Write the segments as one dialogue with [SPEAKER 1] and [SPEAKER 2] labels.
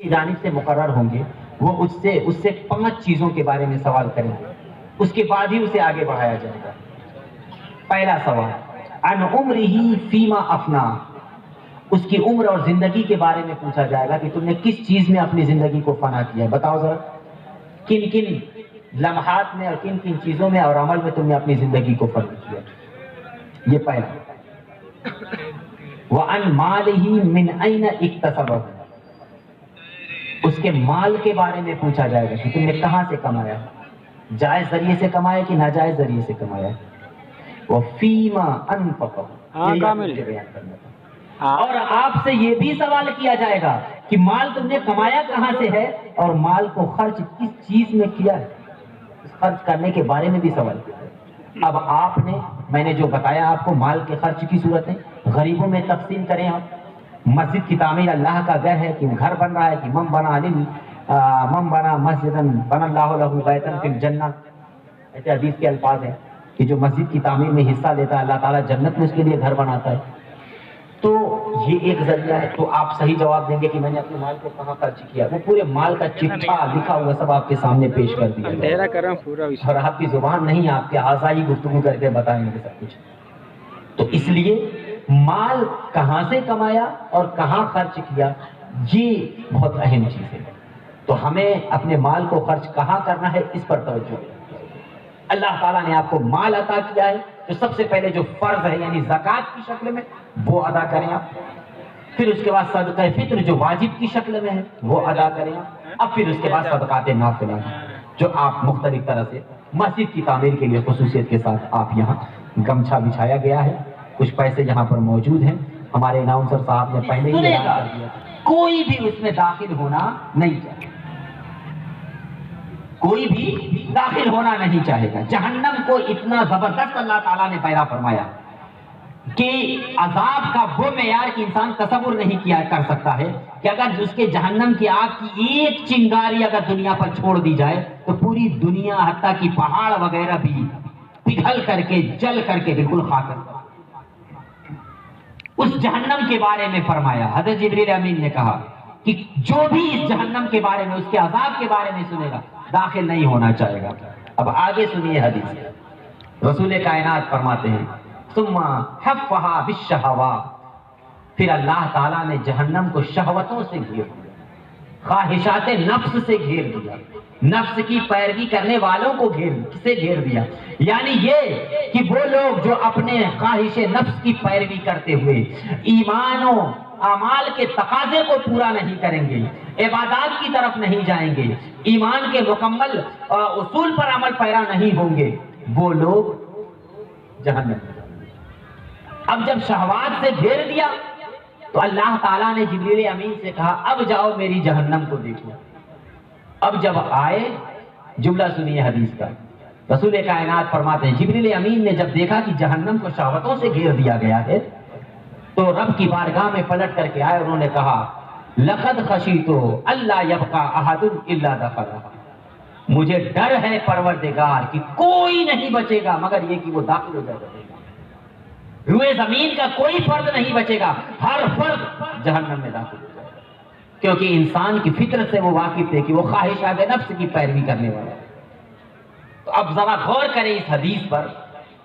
[SPEAKER 1] کی جانب سے مقرر ہوں گے، وہ اس سے 5 چیزوں کے بارے میں سوال کریں گے، اس کے بعد ہی اسے آگے بڑھایا جائے گا۔ پہلا سوال عن عمرہ فیما افنا، اس کی عمر اور زندگی کے بارے میں پوچھا جائے گا کہ تم نے کس چیز میں اپنی زندگی کو فنا کیا ہے، بتاؤ ذرا کن کن لمحات میں اور کن کن چیزوں میں اور عمل میں تم نے اپنی زندگی کو فنا کیا۔ یہ پہلا۔ وعن مالہ من این اکتسبہ، اس کے مال کے بارے میں پوچھا جائے گا کہ تم نے کہاں سے کمایا، جائز ذریعے سے کمایا کہ ناجائز ذریعے سے کمایا۔ وفیما انفقہ، اور آپ سے یہ بھی سوال کیا جائے گا کہ مال تم نے کمایا کہاں سے ہے اور مال کو خرچ کس چیز میں کیا ہے، اس خرچ کرنے کے بارے میں بھی سوال کیا ہے۔ اب آپ نے، میں نے جو بتایا آپ کو مال کے خرچ کی صورت ہے، غریبوں میں تقسیم کریں آپ، مسجد کی تعمیر اللہ کا گھر ہے کہ گھر بن رہا ہے کہ من بنا مسجدا بنا اللہ لہ بیتا فی الجنہ، ایسے حدیث کے الفاظ ہیں کہ جو مسجد کی تعمیر میں حصہ لیتا ہے اللہ تعالیٰ جنت میں اس کے لیے گھر بناتا ہے۔ تو یہ ایک ذریعہ ہے۔ تو آپ صحیح جواب دیں گے کہ میں نے اپنے مال کو کہاں خرچ کیا، وہ پورے مال کا چٹھا لکھا ہوا سب آپ کے سامنے پیش کر دیا اور آپ کی زبان نہیں، آپ کے اعضاء ہی گفتگو کر کے بتائیں گے سب کچھ۔ تو اس لیے مال کہاں سے کمایا اور کہاں خرچ کیا یہ بہت اہم چیز ہے۔ تو ہمیں اپنے مال کو خرچ کہاں کرنا ہے اس پر توجہ دیں۔ اللہ تعالیٰ نے آپ کو مال عطا کیا ہے تو سب سے پہلے جو فرض ہے یعنی زکوٰۃ کی شکل میں وہ ادا کریں آپ، پھر اس کے بعد صدقہ فطر جو واجب کی شکل میں ہے وہ ادا کریں آپ، اب پھر اس کے بعد صدقات نافلہ جو آپ مختلف طرح سے مسجد کی تعمیر کے لیے خصوصیت کے ساتھ آپ یہاں گمچھا بچھایا گیا ہے، کچھ پیسے یہاں پر موجود ہیں، ہمارے اناؤنسر صاحب نے پہلے ہی اعلان کر دیا کوئی بھی اس میں داخل ہونا نہیں چاہے، کوئی بھی داخل ہونا نہیں چاہے گا۔ جہنم کو اتنا زبردست اللہ تعالیٰ نے پیدا فرمایا کہ عذاب کا وہ معیار کہ انسان تصور نہیں کیا کر سکتا ہے کہ اگر اس کے جہنم کی آگ کی ایک چنگاری اگر دنیا پر چھوڑ دی جائے تو پوری دنیا حتیٰ کہ پہاڑ وغیرہ بھی پگھل کر کے جل کر کے بالکل خاک۔ اس جہنم کے بارے میں فرمایا، حضرت جبریل امین نے کہا کہ جو بھی اس جہنم کے بارے میں اس کے عذاب کے بارے میں سنے گا داخل نہیں ہونا چاہے گا۔ اب آگے سنیے حدیث، رسول کائنات فرماتے ہیں ثم حفها بالشہوات، پھر اللہ تعالیٰ نے جہنم کو شہوتوں سے گھیر دیا، خواہشات نفس سے گھیر دیا، نفس کی پیروی کرنے والوں کو گھیر دیا، یعنی یہ کہ وہ لوگ جو اپنے خواہش نفس کی پیروی کرتے ہوئے ایمان و اعمال کے تقاضے کو پورا نہیں کریں گے، عبادات کی طرف نہیں جائیں گے، ایمان کے مکمل اصول پر عمل پیرا نہیں ہوں گے، وہ لوگ جہنم میں۔ اب جب شہوات سے گھیر دیا تو اللہ تعالیٰ نے جبریل امین سے کہا اب جاؤ میری جہنم کو دیکھو۔ اب جب آئے، جملہ سنیے حدیث کا، رسول کائنات فرماتے ہیں جبریل امین نے جب دیکھا کہ جہنم کو شہوتوں سے گھیر دیا گیا ہے تو رب کی بارگاہ میں پلٹ کر کے آئے، انہوں نے کہا لقد خشیت اللہ یبقى احد الا دخلها، مجھے ڈر ہے پروردگار کہ کوئی نہیں بچے گا مگر یہ کہ وہ داخل ہو جائے گا، روئے زمین کا کوئی فرد نہیں بچے گا، ہر فرد جہنم میں داخل ہو جائے گا، کیونکہ انسان کی فطرت سے وہ واقف ہے کہ وہ خواہشات نفس کی پیروی کرنے والا ہے۔ تو اب ذرا غور کریں اس حدیث پر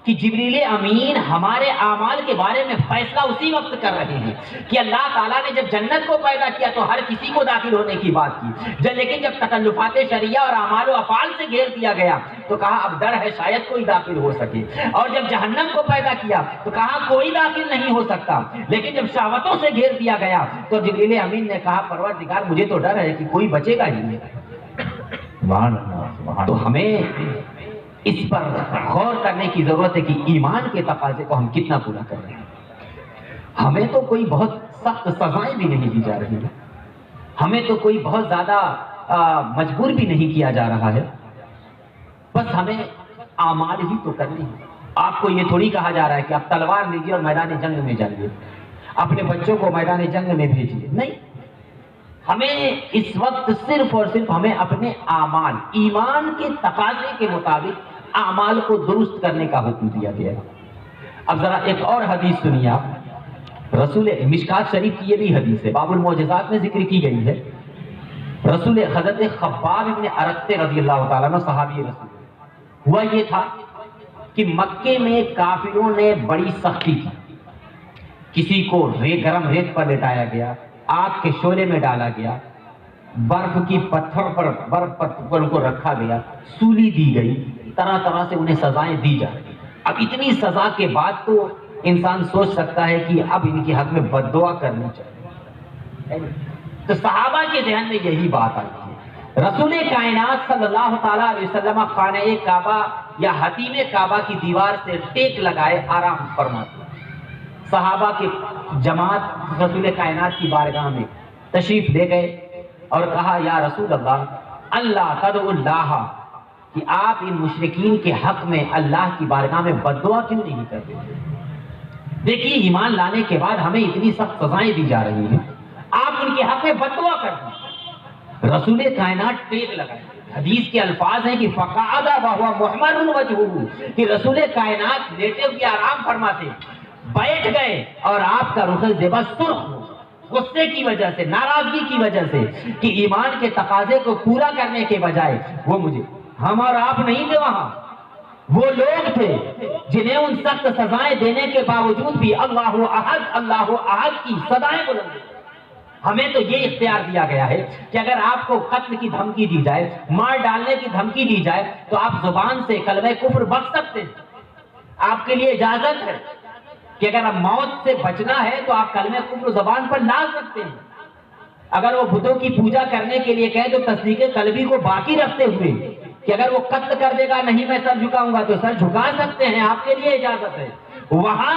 [SPEAKER 1] کہ جبریل امین ہمارے اعمال کے بارے میں فیصلہ اسی وقت کر رہے ہیں کہ اللہ تعالیٰ نے جب جنت کو پیدا کیا تو ہر کسی کو داخل ہونے کی بات کی، لیکن جب تکلفات شرعیہ اور اعمال و افعال سے گھیر دیا گیا تو کہا اب ڈر ہے شاید کوئی داخل ہو سکے، اور جب جہنم کو پیدا کیا تو کہا کوئی داخل نہیں ہو سکتا، لیکن جب شہوتوں سے گھیر دیا گیا تو جبریل امین نے کہا پروردگار مجھے تو ڈر ہے کہ کوئی بچے گا ہی نہیں۔ تو ہمیں اس پر غور کرنے کی ضرورت ہے کہ ایمان کے تقاضے کو ہم کتنا پورا کر رہے ہیں۔ ہمیں تو کوئی بہت سخت سزائیں بھی نہیں دی جا رہی ہیں، ہمیں تو کوئی بہت زیادہ مجبور بھی نہیں کیا جا رہا ہے، بس ہمیں اعمال ہی تو کرنے ہیں۔ آپ کو یہ تھوڑی کہا جا رہا ہے کہ آپ تلوار لیجیے اور میدان جنگ میں جائیے، اپنے بچوں کو میدان جنگ میں بھیجیے، نہیں، ہمیں اس وقت صرف اور صرف ہمیں اپنے اعمال ایمان کے تقاضے کے مطابق اعمال کو درست کرنے کا حکم دیا گیا ہے۔ اب ذرا ایک اور حدیث سنیے آپ، رسول مشکات شریف کی یہ بھی حدیث ہے، باب المعجزات میں ذکر کی گئی ہے رسول حضرت خباب ابن ارت رضی اللہ تعالیٰ عنہ صحابی رسول، ہوا یہ تھا کہ مکے میں کافروں نے بڑی سختی کی، کسی کو گرم ریت پر لٹایا گیا، آگ کے شعلے میں ڈالا گیا، برف کی پتھر پر ان کو رکھا گیا، سولی دی گئی، طرح طرح سے انہیں سزائیں دی جا رہی۔ اب اتنی سزا کے بعد تو انسان سوچ سکتا ہے کہ اب ان کے حق میں بد دعا کرنی چاہیے، تو صحابہ کے ذہن میں یہی بات آئی ہے۔ رسول کائنات صلی اللہ تعالیٰ علیہ وسلم خانہ کعبہ یا حتیم کعبہ کی دیوار سے ٹیک لگائے آرام فرماتے، صحابہ کی جماعت رسول کائنات کی بارگاہ میں تشریف لے گئے اور کہا یا رسول اللہ، اللہ تدعو اللہ، کہ آپ ان مشرکین کے حق میں اللہ کی بارگاہ میں بد دعا کیوں نہیں کرتے؟ دیکھیے ایمان لانے کے بعد ہمیں اتنی سخت سزائیں دی جا رہی ہیں، آپ ان کے حق میں بد دعا کرتے ہیں۔ رسول کائنات ٹیک لگائے، حدیث کے الفاظ ہیں کہ فقعد وهو محمر وجهه، کہ رسول کائنات لیٹے ہوئے آرام فرماتے، بیٹھ گئے اور آپ کا رخ زیبا سرخ ہو، غصے کی وجہ سے، ناراضگی کی وجہ سے کہ ایمان کے تقاضے کو پورا کرنے کے بجائے وہ مجھے، ہم اور آپ نہیں تھے وہاں، وہ لوگ تھے جنہیں ان سخت سزائیں دینے کے باوجود بھی اللہ احد کی صدائیں بلند۔ ہمیں تو یہ اختیار دیا گیا ہے کہ اگر آپ کو قتل کی دھمکی دی جائے، مار ڈالنے کی دھمکی دی جائے، تو آپ زبان سے کلمہ کفر بک سکتے ہیں، آپ کے لیے اجازت ہے کہ اگر آپ موت سے بچنا ہے تو آپ کلمہ کفر زبان پر لا سکتے ہیں۔ اگر وہ بتوں کی پوجا کرنے کے لیے کہے تو تصدیق قلبی کو باقی رکھتے ہوئے کہ اگر وہ قتل کر دے گا نہیں میں سر جھکاؤں گا تو سر جھکا سکتے ہیں، آپ کے لیے اجازت ہے۔ وہاں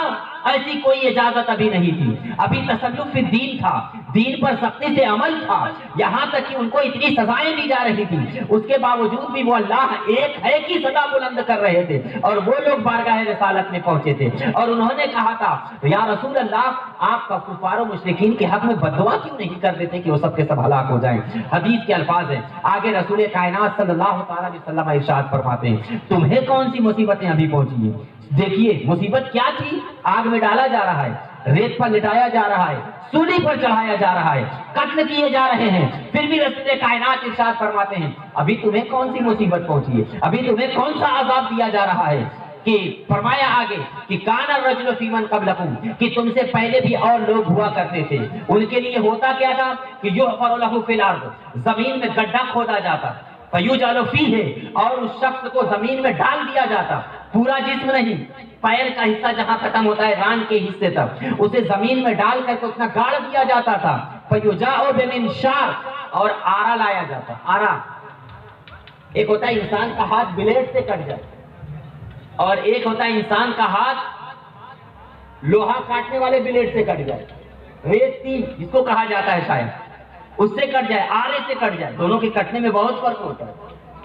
[SPEAKER 1] ایسی کوئی اجازت ابھی نہیں تھی، ابھی تسلط فی الدین تھا، دین پر سختی سے عمل تھا، یہاں تک کہ ان کو اتنی سزائیں دی جا رہی تھی، اس کے باوجود بھی وہ اللہ ایک ہے کی صدا بلند کر رہے تھے، اور وہ لوگ بارگاہ رسالت میں پہنچے تھے اور انہوں نے کہا تھا یا رسول اللہ، آپ کا کفار و مشرکین کے حق میں بد دعا کیوں نہیں کر دیتے کہ وہ سب کے سب ہلاک ہو جائیں؟ حدیث کے الفاظ ہیں، آگے رسول کائنات صلی اللہ تعالیٰ علیہ وسلم ارشاد فرماتے ہیں تمہیں کون سی مصیبتیں ابھی پہنچی ہیں؟ دیکھیے مصیبت کیا تھی، آگ میں ڈالا جا رہا ہے، ریت پر لٹایا جا رہا ہے، سولی پر چڑھایا جا رہا ہے، قتل کیے جا رہے ہیں، پھر بھی رسول کائنات ارشاد فرماتے ہیں ابھی تمہیں کون سی مصیبت پہنچی ہے، ابھی تمہیں کون سا عذاب دیا جا رہا ہے؟ کہ فرمایا آگے کہ کان الرجل فی من قبلکم، کہ تم سے پہلے بھی اور لوگ ہوا کرتے تھے، ان کے لیے ہوتا کیا تھا کہ یحفر لہ فی الارض، زمین میں گڈھا کھودا جاتا، فیجعل فیہ، اور اس شخص کو زمین میں ڈال دیا جاتا، پورا جسم نہیں، پیر کا حصہ جہاں ختم ہوتا ہے ران کے حصے تک، اسے زمین میں ڈال کر کے اتنا گاڑ دیا جاتا تھا، فیجاء بمنشار، اور آرا لایا جاتا۔ آرا ایک ہوتا ہے انسان کا ہاتھ بلیڈ سے کٹ جائے، اور ایک ہوتا ہے انسان کا ہاتھ لوہا کاٹنے والے بلیڈ سے کٹ جائے، ریت تین جس کو کہا جاتا ہے شاید، اس سے کٹ جائے، آرے سے کٹ جائے، دونوں کے کٹنے میں بہت فرق ہوتا ہے،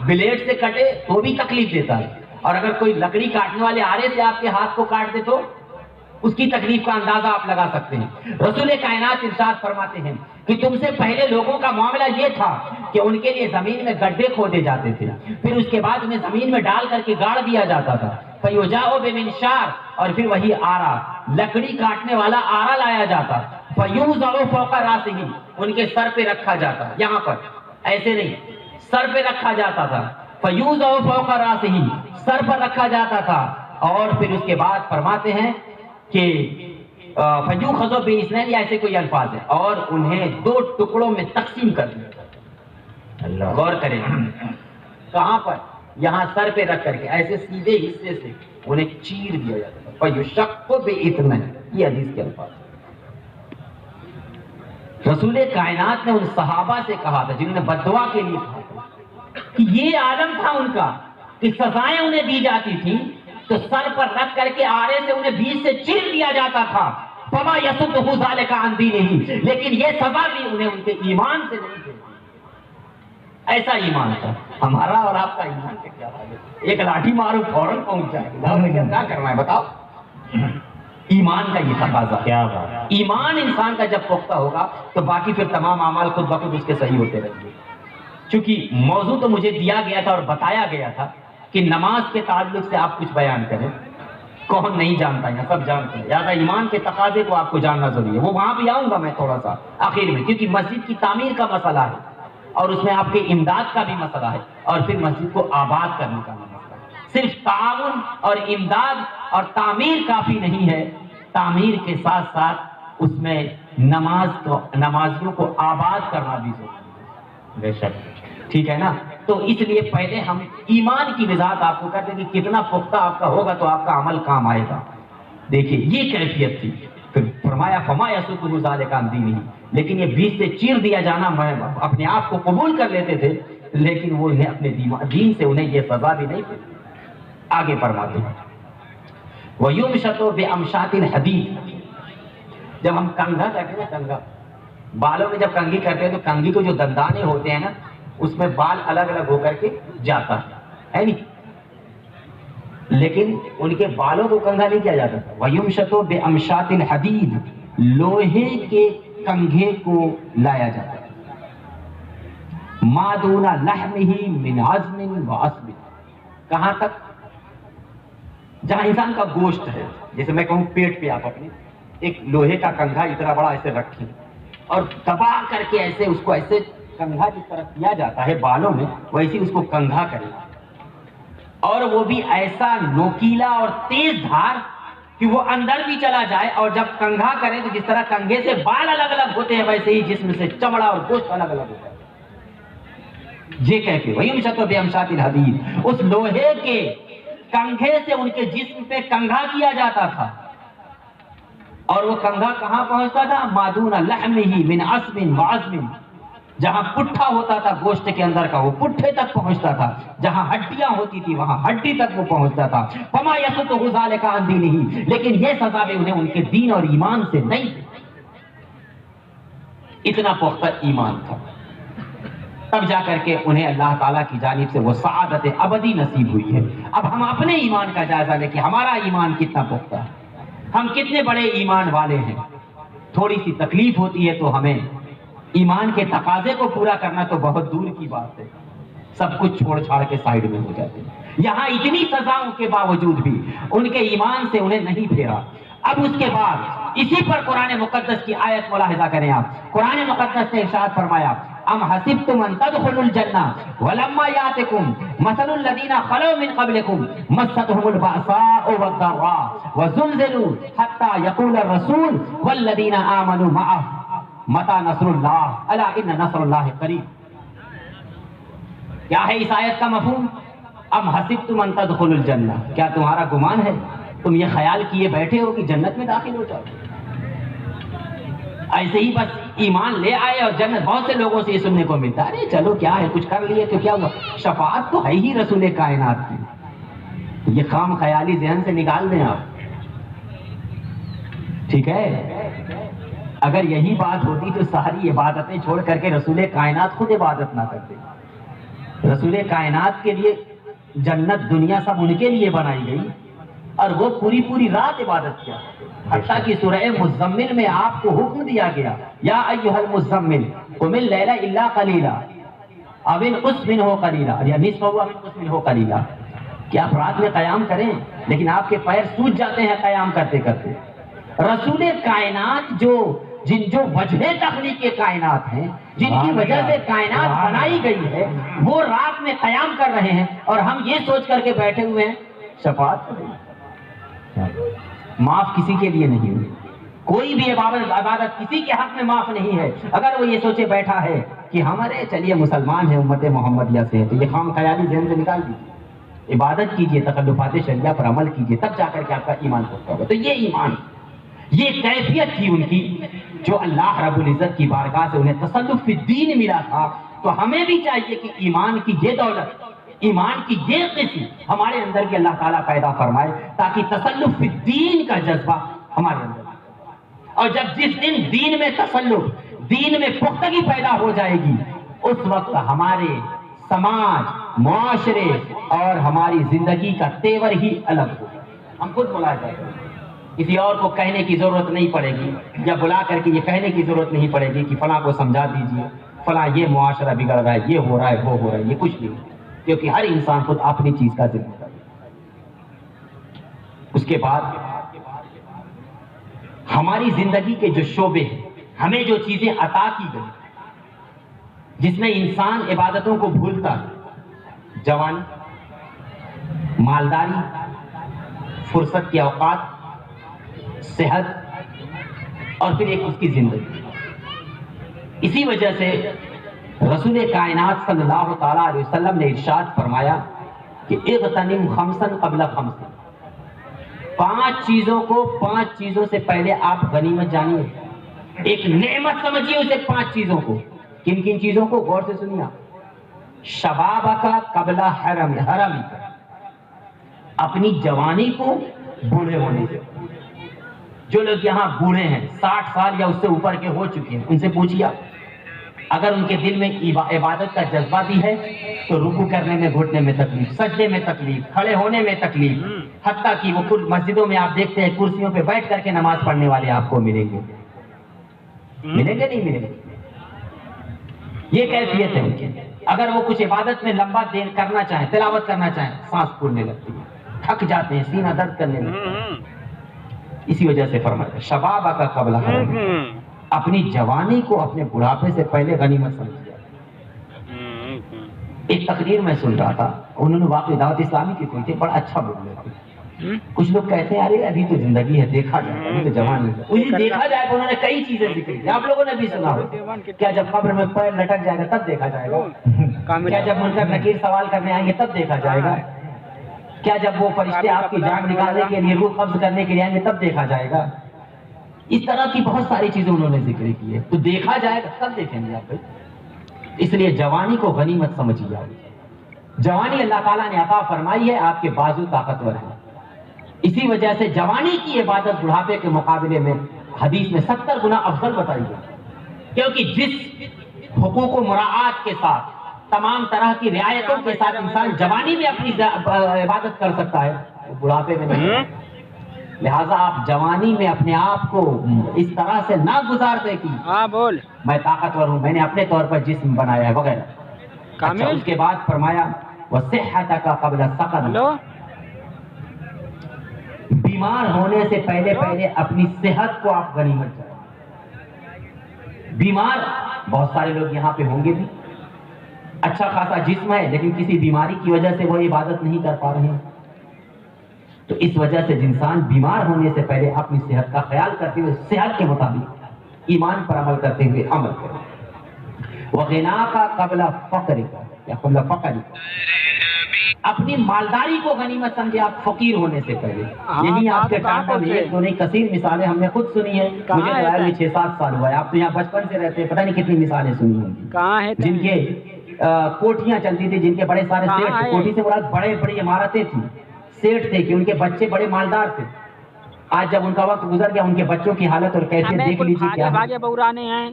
[SPEAKER 1] بلیڈ سے کٹے تو بھی تکلیف دیتا ہے، اور اگر کوئی لکڑی کاٹنے والے آرے سے آپ کے ہاتھ کو کاٹ دے تو اس کی تکلیف کا اندازہ آپ لگا سکتے ہیں۔ رسول کائنات ارشاد فرماتے ہیں کہ تم سے پہلے لوگوں کا معاملہ یہ تھا کہ ان کے لیے زمین میں گڈھے کھودے جاتے تھے، پھر اس کے بعد انہیں زمین میں ڈال کر کے گاڑ دیا جاتا تھا، فیجاء بمنشار، اور پھر وہی آرا، لکڑی کاٹنے والا آرا لایا جاتا، فیوضع فوق راسہ، ان کے سر پہ رکھا جاتا، یہاں پر ایسے نہیں، سر پہ رکھا جاتا تھا، فیوضع فوق راسہ، سر پر رکھا جاتا تھا، اور پھر اس کے بعد فرماتے ہیں کہ فیؤخذ باثنین، ایسے کوئی الفاظ ہیں، اور انہیں دو ٹکڑوں میں تقسیم کر دیا۔ اللہ غور کریں، کہاں پر؟ یہاں سر پہ رکھ کر کے ایسے سیدھے حصے سے انہیں چیر دیا جاتا تھا، فیشق باثنین، یہ حدیث کے الفاظ۔ رسول کائنات نے ان صحابہ سے کہا تھا جنہوں نے بد دعا کے لیے کہا تھا کہ یہ عالم تھا ان کا کہ سزائیں انہیں دی جاتی تھی تو سر پر رکھ کر کے آرے سے انہیں بیچ سے چیر دیا جاتا تھا، فما یصدہ ذلک عن دینہ، لیکن یہ سزا بھی انہیں ان کے ایمان سے نہیں دیتی۔ ایسا ایمان تھا ہمارا اور آپ کا ایمان کا کیا حال ہے؟ ایک لاٹھی مارو فوراً پہنچ جائے گا، کیا کرنا ہے بتاؤ؟ ایمان کا یہ تقاضا، کیا بات، ایمان انسان کا جب پختہ ہوگا تو باقی پھر تمام اعمال خود بخود اس کے صحیح ہوتے رہیں گے۔ چونکہ موضوع تو مجھے دیا گیا تھا اور بتایا گیا تھا کہ نماز کے تعلق سے آپ کچھ بیان کریں، کون نہیں جانتا ہے، سب جانتے ہیں، لہٰذا ایمان کے تقاضے کو آپ کو جاننا ضروری ہے۔ وہ وہاں بھی آؤں گا میں تھوڑا سا آخر میں، کیونکہ مسجد کی تعمیر کا مسئلہ ہے، اور اس میں آپ کے امداد کا بھی مسئلہ ہے، اور پھر مسجد کو آباد کرنے کا بھی مسئلہ ہے۔ صرف تعاون اور امداد اور تعمیر کافی نہیں ہے، تعمیر کے ساتھ ساتھ اس میں نمازیوں کو آباد کرنا بھی ضروری ہے۔ بے شک، ٹھیک ہے نا؟ تو اس لیے پہلے ہم ایمان کی وضاحت آپ کو کرتے ہیں کہ کتنا پختہ آپ کا ہوگا تو آپ کا عمل کام آئے گا۔ دیکھیے یہ کیفیت تھی، پھر فرمایا فما یسدہ ذلک عن دینہ، لیکن یہ بیچ سے چیر دیا جانا، میں اپنے آپ کو قبول کر لیتے تھے لیکن وہ انہیں اپنے دین سے انہیں یہ سزا بھی نہیں ملی۔ آگے فرماتے ہیں وَيُمْشَطُ بِأَمْشَاطِ الْحَدِيدِ، جب ہم کنگھا کرتے ہیں، کنگھا بالوں میں جب کنگھی کرتے ہیں تو کنگھی کو جو دندانے ہوتے ہیں نا اس میں بال الگ الگ ہو کر کے جاتا ہے نہیں، لیکن ان کے بالوں کو کنگھا نہیں کیا جاتا تھا۔ وَيُمْشَطُ بِأَمْشَاطِ الْحَدِيدِ، لوہے کے کنگھے کو لایا جاتا ہے۔ مَا دُونَ لَحْمِهِ مِنْ عَظْمٍ وَعَصْبٍ، کہاں تک؟ جہاں انسان کا گوشت ہے، جیسے میں کہوں پیٹ پہ آپ اپنے ایک لوہے کا کنگھا اتنا بڑا ایسے رکھیں اور دبا کر کے ایسے اس کو ایسے کنگھا جس طرح کیا جاتا ہے بالوں میں، ویسے اس کو کنگھا کریں، اور وہ بھی ایسا نوکیلا اور تیز دھار کہ وہ اندر بھی چلا جائے، اور جب کنگھا کریں تو جس طرح کنگھے سے بال الگ الگ ہوتے ہیں ویسے ہی جسم سے چمڑا اور گوشت الگ الگ ہوتا ہے۔ یہ کہہ کے وَيُمْشَطُ بِأَمْشَاطِ الْحَدِيدِ، اس لوہے کے کنگھے سے ان کے جسم پہ کنگھا کیا جاتا تھا، اور وہ کنگھا کہاں پہنچتا تھا؟ مَا دُونَ لَحْمِهِ مِنْ عَصْمٍ وَعَظْمٍ، جہاں پٹھا ہوتا تھا گوشت کے اندر کا وہ پٹھے تک پہنچتا تھا، جہاں ہڈیاں ہوتی تھی وہاں ہڈی تک وہ پہنچتا تھا۔ فَمَا يَسُدُّهُ ذَلِكَ عَنْ دِينِهِ، لیکن یہ سزا بھی انہیں ان کے دین اور ایمان سے نہیں تھی، اتنا پختہ ایمان تھا، تب جا کر کے انہیں اللہ تعالیٰ کی جانب سے وہ سعادت ابدی نصیب ہوئی ہے۔ اب ہم اپنے ایمان کا جائزہ لیں کہ ہمارا ایمان کتنا پختہ ہے، ہم کتنے بڑے ایمان والے ہیں۔ تھوڑی سی تکلیف ہوتی ہے تو ہمیں ایمان کے تقاضے کو پورا کرنا تو بہت دور کی بات ہے، سب کچھ چھوڑ چھاڑ کے سائیڈ میں ہو جاتے ہیں۔ یہاں اتنی سزاؤں کے باوجود بھی ان کے ایمان سے انہیں نہیں پھیرا۔ اب اس کے بعد اسی پر قرآن مقدس کی آیت ملاحظہ کریں آپ، قرآن مقدس نے ارشاد فرمایا ام حسبتم ان تدخلوا الجنہ ولما یاتکم مثل الذین خلوا من قبلکم مستهم البأساء والضراء وزلزلوا حتى يقول الرسول والذین آمنوا معه متى نصر اللہ الا ان نصر اللہ قریب۔ کیا ہے اس آیت کا مفہوم؟ ام حسبتم ان تدخلوا الجنہ، کیا تمہارا گمان ہے، تم یہ خیال کیے بیٹھے ہو کہ جنت میں داخل ہو جاؤ؟ ایسے ہی بس ایمان لے آئے اور جنت، بہت سے لوگوں سے یہ سننے کو ملتا ہے ارے چلو کیا ہے، کچھ کر لیے تو کیا ہوا، شفاعت تو ہے ہی رسول کائنات کی، یہ خام خیالی ذہن سے نکال دیں آپ، ٹھیک ہے؟ اگر یہی بات ہوتی تو ساری عبادتیں چھوڑ کر کے رسول کائنات خود عبادت نہ کرتے۔ رسول کائنات کے لیے جنت دنیا سب ان کے لیے بنائی گئی اور وہ پوری پوری رات عبادت کیا، حتیٰ کہ سورہ مزمل میں آپ کو حکم دیا گیا یا ایھا المزمل قم اللیل الا قلیلا او انقص منہ قلیلا یا نصفہ او انقص منہ قلیلا، کہ آپ رات میں قیام کریں لیکن آپ کے پیر سوج جاتے ہیں قیام کرتے کرتے۔ رسول کائنات جو وجہ تخلیق کائنات ہیں، جن کی وجہ سے کائنات بنائی گئی ہے، وہ رات میں قیام کر رہے ہیں اور ہم یہ سوچ کر کے بیٹھے ہوئے ہیں شفاعت کریں، معاف کسی کے لیے نہیں ہوئی، کوئی بھی عبادت کسی کے حق میں معاف نہیں ہے۔ اگر وہ یہ سوچے بیٹھا ہے کہ ہمارے چلیے مسلمان ہیں امت محمدیہ سے، تو یہ خام خیالی ذہن سے نکال دیجیے، عبادت کیجیے، تکلفات شریعہ پر عمل کیجیے، تب جا کر کے آپ کا ایمان پختہ ہوگا۔ تو یہ ایمان، یہ کیفیت تھی ان کی جو اللہ رب العزت کی بارگاہ سے انہیں تصلف فی الدین ملا تھا۔ تو ہمیں بھی چاہیے کہ ایمان کی یہ دولت، ایمان کی یہ قسم ہمارے اندر بھی اللہ تعالیٰ پیدا فرمائے تاکہ تصلف فی الدین کا جذبہ ہمارے اندر، اور جب جس دن دین میں تصلف، دین میں پختگی پیدا ہو جائے گی، اس وقت ہمارے سماج، معاشرے اور ہماری زندگی کا تیور ہی الگ ہوگا۔ ہم خود ملاحظہ کریں، کسی اور کو کہنے کی ضرورت نہیں پڑے گی، یا بلا کر کے یہ کہنے کی ضرورت نہیں پڑے گی کہ فلاں کو سمجھا دیجیے، فلاں یہ معاشرہ بگڑ رہا ہے، یہ ہو رہا ہے، وہ ہو رہا ہے، یہ کچھ نہیں، کیونکہ ہر انسان خود اپنی چیز کا ذمہ دار ہے۔ اس کے بعد ہماری زندگی کے جو شعبے ہیں، ہمیں جو چیزیں عطا کی گئی، جس میں انسان عبادتوں کو بھولتا ہے، جوانی، مالداری، فرصت کے اوقات، صحت، اور پھر ایک اس کی زندگی۔ اسی وجہ سے رسول کائنات صلی اللہ تعالیٰ علیہ وسلم نے ارشاد فرمایا کہ اغتنم خمسا قبل خمس، 5 چیزوں کو 5 چیزوں سے پہلے آپ غنیمت جانیے، ایک نعمت سمجھیے اسے 5 چیزوں کو۔ کن کن چیزوں کو؟ غور سے سنیے۔ شبابک قبل حرمک، اپنی جوانی کو بوڑھے ہونے سے۔ جو لوگ یہاں بوڑھے ہیں، 60 سال یا اس سے اوپر کے ہو چکے ہیں، ان سے پوچھیے اگر ان کے دل میں عبادت کا جذبہ بھی ہے تو رکوع کرنے میں گھٹنے میں تکلیف، سجدے میں تکلیف، کھڑے ہونے میں تکلیف، حتیٰ کہ وہ مسجدوں میں آپ دیکھتے ہیں کرسیوں پہ بیٹھ کر کے نماز پڑھنے والے آپ کو ملیں گے، ملیں گے نہیں ملیں گے؟ یہ کیفیت ہے ان کی۔ اگر وہ کچھ عبادت میں لمبا دیر کرنا چاہیں، تلاوت کرنا چاہیں، سانس پھولنے لگتی ہے، تھک جاتے ہیں، سینہ درد کرنے لگتا ہے۔ اسی وجہ سے فرمایا شبابک قبل حرمک، اپنی جوانی کو اپنے بڑھاپے سے پہلے غنیمت سمجھیے۔ ایک تقریر میں سن رہا تھا، انہوں نے واقعی دعوت اسلامی کی سنی تھی، بڑا اچھا بول رہے تھے۔ کچھ لوگ کہتے ہیں ارے ابھی تو زندگی ہے، دیکھا جائے گا، ابھی تو جوانی ہے۔ وہی دیکھا جائے گا، انہوں نے کئی چیزیں ذکر کی، آپ لوگوں نے بھی سنا ہو۔ کیا جب قبر میں پیر لٹک جائے گا تب دیکھا جائے گا؟ کیا جب منکر نکیر سوال کرنے آئیں گے تب دیکھا جائے گا؟ کیا جب وہ فرشتے آپ کی جان نکالنے کے لیے، روح قبض کرنے کے لیے آئیں گے تب دیکھا جائے گا؟ اس طرح کی بہت ساری چیزیں انہوں نے ذکر کی ہے۔ تو دیکھا جائے گا تب دیکھیں گے آپ۔ اس لیے جوانی کو غنیمت سمجھیے۔ جوانی اللہ تعالیٰ نے عطا فرمائی ہے، آپ کے بازو طاقتور ہیں، اسی وجہ سے جوانی کی عبادت بڑھاپے کے مقابلے میں حدیث میں 70 گنا افضل بتائی گئی، کیونکہ جس حقوق و مراعات کے ساتھ، تمام طرح کی رعایتوں کے ساتھ انسان جوانی میں اپنی عبادت کر سکتا ہے، وہ بڑھاپے میں نہیں۔ لہٰذا آپ جوانی میں اپنے آپ کو اس طرح سے نہ گزارتے کہ میں طاقتور ہوں، میں نے اپنے طور پر جسم بنایا ہے وغیرہ۔ اچھا، اس کے بعد فرمایا وَصِحَّتَكَ قَبْلَ السَّقَمِ، بیمار ہونے سے پہلے اپنی صحت کو آپ غنیمت جانیں۔ بیمار بہت سارے لوگ یہاں پہ ہوں گے بھی، اچھا خاصا جسم ہے لیکن کسی بیماری کی وجہ سے وہ عبادت نہیں کر پا رہے ہیں۔ تو اس وجہ سے انسان بیمار ہونے سے پہلے اپنی صحت کا خیال کرتے ہوئے، صحت کے مطابق ایمان پر عمل کرتے ہوئے عمل کرے۔ وَغِنَاكَ قَبْلَ فَقْرِكَ، یا قبل فقرِكَ، اپنی مالداری کو غنیمت سمجھے آپ فقیر ہونے سے پہلے۔ یہی آپ کے ٹانڈا میں ایک دو نہیں کثیر مثالیں ہم نے خود سنی ہیں، مجھے تو آئے 6-7 سال ہوا ہے، آپ تو یہاں بچپن سے رہتے ہیں، پتہ نہیں کتنی مثالیں سنی ہوں گی، جن کے کوٹھیاں چلتی تھی، جن کے بڑے سارے سیٹ، کوٹھی سے مراد بڑے بڑی عمارتیں تھیں، سیٹ تھے کہ ان کے بچے بڑے مالدار تھے۔ آج جب ان کا وقت گزر گیا، ان کے بچوں کی حالت اور کیفیت دیکھ لیجیے کیا ہے۔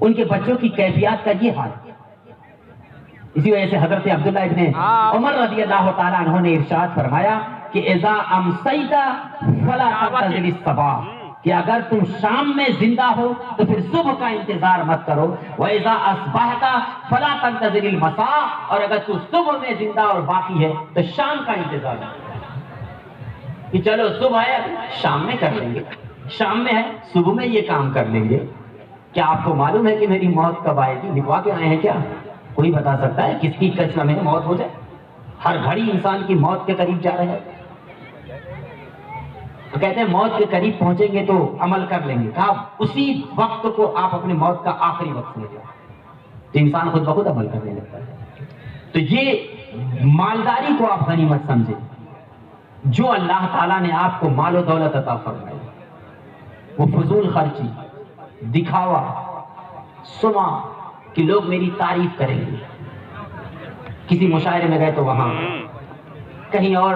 [SPEAKER 1] ان کے بچوں کی کیفیات کا یہ حال۔ اسی وجہ سے حضرت عبداللہ ابن عمر رضی اللہ تعالیٰ عنہ نے ارشاد فرمایا کہ اذا امسیت فلا تنتظر الصباح، کہ اگر تم شام میں زندہ ہو تو پھر صبح کا انتظار مت کرو، وَإِذَا أَصْبَحْتَ فَلَا تَنْتَظِرِ الْمَسَاءَ، اور اگر تو صبح میں زندہ اور باقی ہے تو شام کا انتظار کرو، کہ چلو صبح ہے شام میں کر لیں گے، شام میں ہے صبح میں یہ کام کر لیں گے۔ کیا آپ کو معلوم ہے کہ میری موت کب آئے گی؟ لکھوا کے آئے ہیں کیا؟ کوئی بتا سکتا ہے کس کی کس لمحے موت ہو جائے؟ ہر گھڑی انسان کی موت کے قریب جا رہے ہیں۔ تو کہتے ہیں موت کے قریب پہنچیں گے تو عمل کر لیں گے، کہا اسی وقت کو آپ اپنی موت کا آخری وقت سمجھیں تو انسان خود بخود عمل کرنے لگتا ہے۔ تو یہ مالداری کو آپ غنیمت سمجھیں، جو اللہ تعالیٰ نے آپ کو مال و دولت عطا فرمائی، وہ فضول خرچی، دکھاوا، سنا کہ لوگ میری تعریف کریں گے، کسی مشاعرے میں گئے تو وہاں، کہیں اور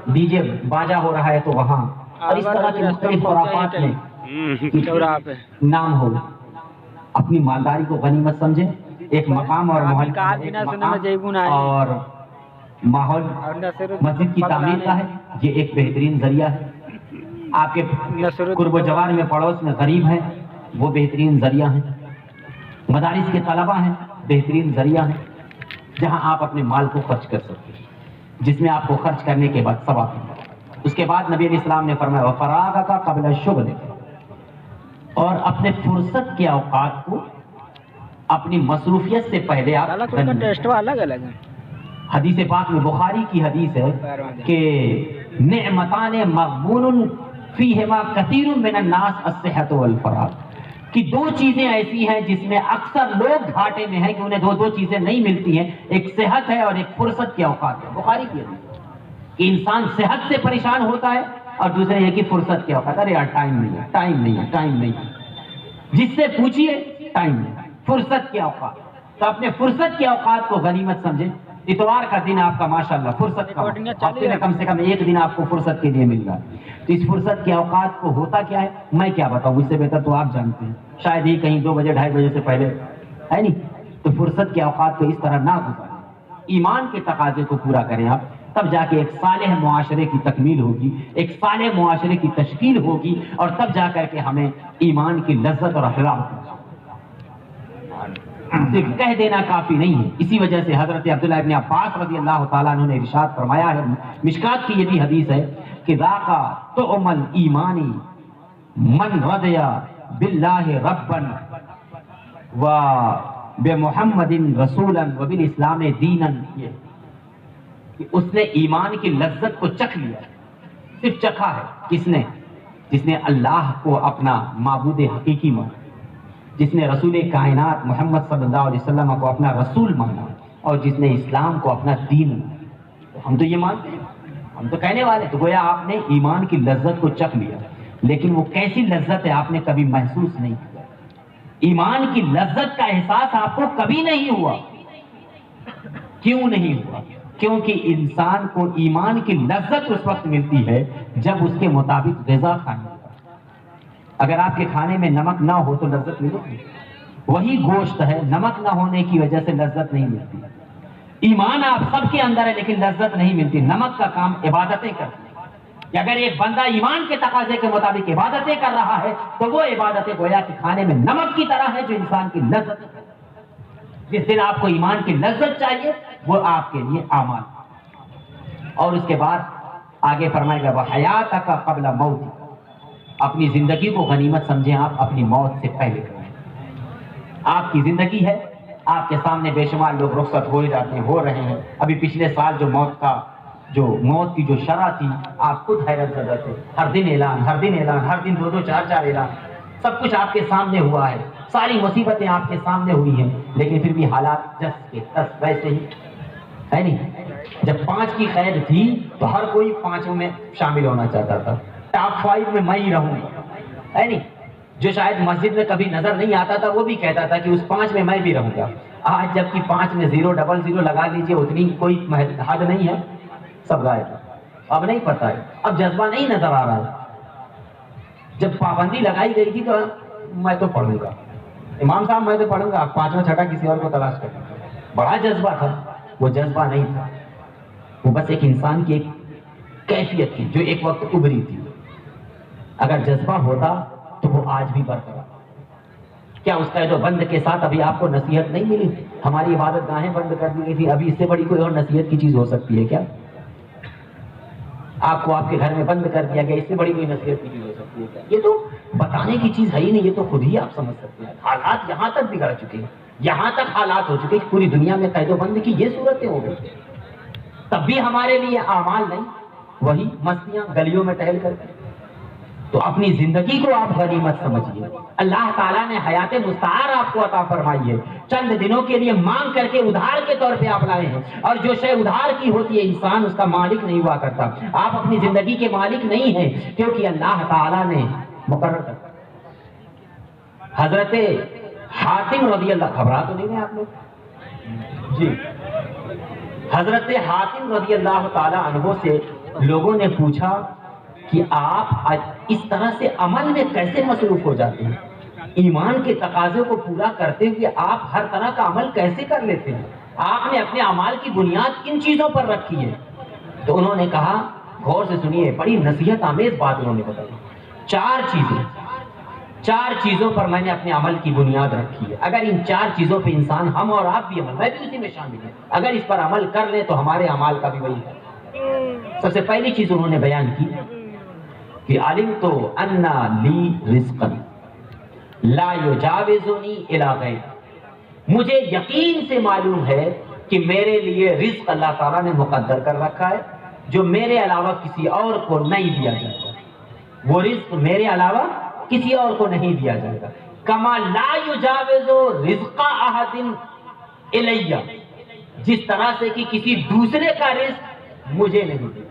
[SPEAKER 1] ڈی جے باجا ہو رہا ہے تو وہاں، اور اس طرح کے مختلف خرافات میں نام ہو۔ اپنی مالداری کو غنیمت سمجھیں، ایک مقام اور ماحول مسجد کی تعمیر کا ہے، یہ ایک بہترین ذریعہ ہے۔ آپ کے قرب و جوار میں پڑوس میں غریب ہیں، وہ بہترین ذریعہ ہیں۔ مدارس کے طلبہ ہیں، بہترین ذریعہ ہیں جہاں آپ اپنے مال کو خرچ کر سکتے ہیں، جس میں آپ کو خرچ کرنے کے بعد ثواب ملے۔ اس کے بعد نبی علیہ السلام نے فرمایا وَفَرَاغَكَ قَبْلَ الشُّغْلِ، اور اپنے فرصت کے اوقات کو اپنی مصروفیت سے پہلے آپ
[SPEAKER 2] ٹیسٹ الگ الگ ہے.
[SPEAKER 1] حدیث پاک میں بخاری کی حدیث ہے کہ نعمتان مغبون فیہما کثیر من الناس الصحت والفراغ، کہ دو چیزیں ایسی ہیں جس میں اکثر لوگ گھاٹے میں ہیں کہ انہیں دو چیزیں نہیں ملتی ہیں، ایک صحت ہے اور ایک فرصت کے اوقات ہے. بخاری کی حدیث کہ انسان صحت سے پریشان ہوتا ہے اور دوسرے یہ کہ فرصت کے اوقات. ارے یار ٹائم نہیں ہے، ٹائم نہیں ہے، ٹائم نہیں ہے. جس سے پوچھیے ٹائم نہیں، فرصت کے اوقات. تو اپنے فرصت کے اوقات کو غنیمت سمجھیں. اتوار کا دن آپ کا ماشاءاللہ فرصت کا، ہفتے میں کم سے کم ایک دن آپ کو فرصت کے لیے مل رہا ہے. تو اس فرصت کے اوقات کو ہوتا کیا ہے میں کیا بتاؤں، اس سے بہتر تو آپ جانتے ہیں. شاید ہی کہیں 2 بجے 2:30 بجے سے پہلے ہے نہیں. تو فرصت کے اوقات کو اس طرح نہ گزاریں، ایمان کے تقاضے کو پورا کریں آپ، تب جا کے ایک صالح معاشرے کی تکمیل ہوگی، ایک صالح معاشرے کی تشکیل ہوگی، اور تب جا کر کے ہمیں ایمان کی لذت اور حلاوت صرف کہہ دینا کافی نہیں ہے. اسی وجہ سے حضرت عبداللہ ابن عباس رضی اللہ تعالیٰ عنہ نے ارشاد فرمایا ہے، مشکات کی یہ بھی حدیث ہے کہ ذاقا طعم الایمانی من رضی باللہ ربا و بمحمد رسولا و بالاسلام دینا. یہ کہ اس نے ایمان کی لذت کو چکھ لیا. صرف چکھا ہے کس نے؟ جس نے اللہ کو اپنا معبود حقیقی مانا، جس نے رسول کائنات محمد صلی اللہ علیہ وسلم کو اپنا رسول مانا، اور جس نے اسلام کو اپنا دین مانا. ہم تو یہ مانتے ہیں، ہم تو کہنے والے. تو گویا آپ نے ایمان کی لذت کو چکھ لیا، لیکن وہ کیسی لذت ہے آپ نے کبھی محسوس نہیں کیا. ایمان کی لذت کا احساس آپ کو کبھی نہیں ہوا. کیوں نہیں ہوا؟ کیونکہ انسان کو ایمان کی لذت اس وقت ملتی ہے جب اس کے مطابق غذا کھانے. اگر آپ کے کھانے میں نمک نہ ہو تو لذت ملے گی. وہی گوشت ہے، نمک نہ ہونے کی وجہ سے لذت نہیں ملتی. ایمان آپ سب کے اندر ہے لیکن لذت نہیں ملتی. نمک کا کام عبادتیں کرتی ہیں. کہ اگر ایک بندہ ایمان کے تقاضے کے مطابق عبادتیں کر رہا ہے تو وہ عبادتیں گویا کہ کھانے میں نمک کی طرح ہے جو انسان کی لذت ہے. جس دن آپ کو ایمان کی لذت چاہیے وہ آپ کے لیے اعمال. اور اس کے بعد آگے فرمائے گا وحیاتک قبل موت، اپنی زندگی کو غنیمت سمجھیں آپ اپنی موت سے پہلے. آپ کی زندگی ہے، آپ کے سامنے بے شمار لوگ رخصت ہو جاتے ہیں، ہو رہے ہیں. ابھی پچھلے سال جو موت کی جو شرح تھی آپ خود حیرت زدہ تھے. ہر دن اعلان، ہر دن اعلان، ہر دن 2 4 اعلان. سب کچھ آپ کے سامنے ہوا ہے، ساری مصیبتیں آپ کے سامنے ہوئی ہیں، لیکن پھر بھی حالات جس کے تس ویسے ہی ہے نہیں. جب 5 کی قید تھی تو ہر کوئی 5 میں شامل ہونا چاہتا تھا. ٹاپ 5 میں میں ہی رہوں گا ہے نہیں. جو شاید مسجد میں کبھی نظر نہیں آتا تھا وہ بھی کہتا تھا کہ اس 5 میں میں بھی رہوں گا. آج جب کہ 5 میں 0 0 لگا لیجئے، اتنی کوئی حد نہیں ہے، سب غائب. اب نہیں پتا ہے، اب جذبہ نہیں نظر آ رہا ہے. جب پابندی لگائی گئی تھی تو میں تو پڑھوں گا، امام صاحب میں تو پڑھوں گا، 5واں 6واں کسی اور کو تلاش کریں. بڑا جذبہ تھا، وہ جذبہ نہیں تھا، وہ بس ایک انسان کی ایک کیفیت تھی جو ایک وقت ابھری تھی. اگر جذبہ ہوتا تو وہ آج بھی برقرار. کیا اس قید و بند کے ساتھ ابھی آپ کو نصیحت نہیں ملی؟ ہماری عبادت گاہیں بند کر دی گئی تھی، ابھی اس سے بڑی کوئی اور نصیحت کی چیز ہو سکتی ہے کیا؟ آپ کو آپ کے گھر میں بند کر دیا گیا، اس سے بڑی کوئی نصیحت کی چیز ہو سکتی ہے کیا؟ یہ تو بتانے کی چیز ہے ہی نہیں، یہ تو خود ہی آپ سمجھ سکتے ہیں. حالات یہاں تک بگڑ چکے ہیں، یہاں تک حالات ہو چکے کہ پوری دنیا میں قید و بند کی یہ صورتیں ہو گئی. تب بھی ہمارے لیے اعمال نہیں، وہی مستیاں گلیوں میں ٹہل کر کے. تو اپنی زندگی کو آپ غنیمت سمجھیے. اللہ تعالیٰ نے حیات مستعار آپ کو عطا فرمائی ہے، چند دنوں کے لیے مانگ کر کے ادھار کے طور پہ آپ لائے ہیں. اور جو شے ادھار کی ہوتی ہے انسان اس کا مالک نہیں ہوا کرتا. آپ اپنی زندگی کے مالک نہیں ہیں کیونکہ اللہ تعالیٰ نے مقرر کر. حضرت حاتم رضی اللہ، گھبرا تو نہیں ہے آپ لوگ جی؟ حضرت حاتم رضی اللہ تعالیٰ عنہ سے لوگوں نے پوچھا کہ آپ اس طرح سے عمل میں کیسے مصروف ہو جاتے ہیں؟ ایمان کے تقاضے کو پورا کرتے ہوئے آپ ہر طرح کا عمل کیسے کر لیتے ہیں؟ آپ نے اپنے اعمال کی بنیاد کن چیزوں پر رکھی ہے؟ تو انہوں نے کہا، غور سے سنیے، بڑی نصیحت آمیز بات انہوں نے بتائی. 4 چیزوں پر میں نے اپنے عمل کی بنیاد رکھی ہے. اگر ان 4 چیزوں پہ انسان، ہم اور آپ بھی، میں بھی اسی میں شامل ہیں، اگر اس پر عمل کر لیں تو ہمارے اعمال کا بھی وہی ہے. سب سے پہلی چیز انہوں نے بیان کی کہ علمت ان لی رزقا لا یجاوزنی الی غیر. مجھے یقین سے معلوم ہے کہ میرے لیے رزق اللہ تعالیٰ نے مقدر کر رکھا ہے جو میرے علاوہ کسی اور کو نہیں دیا جائے گا. وہ رزق میرے علاوہ کسی اور کو نہیں دیا جائے گا. کما لا یجاوز رزق احد الیہ، جس طرح سے کہ کسی دوسرے کا رزق مجھے نہیں دیا.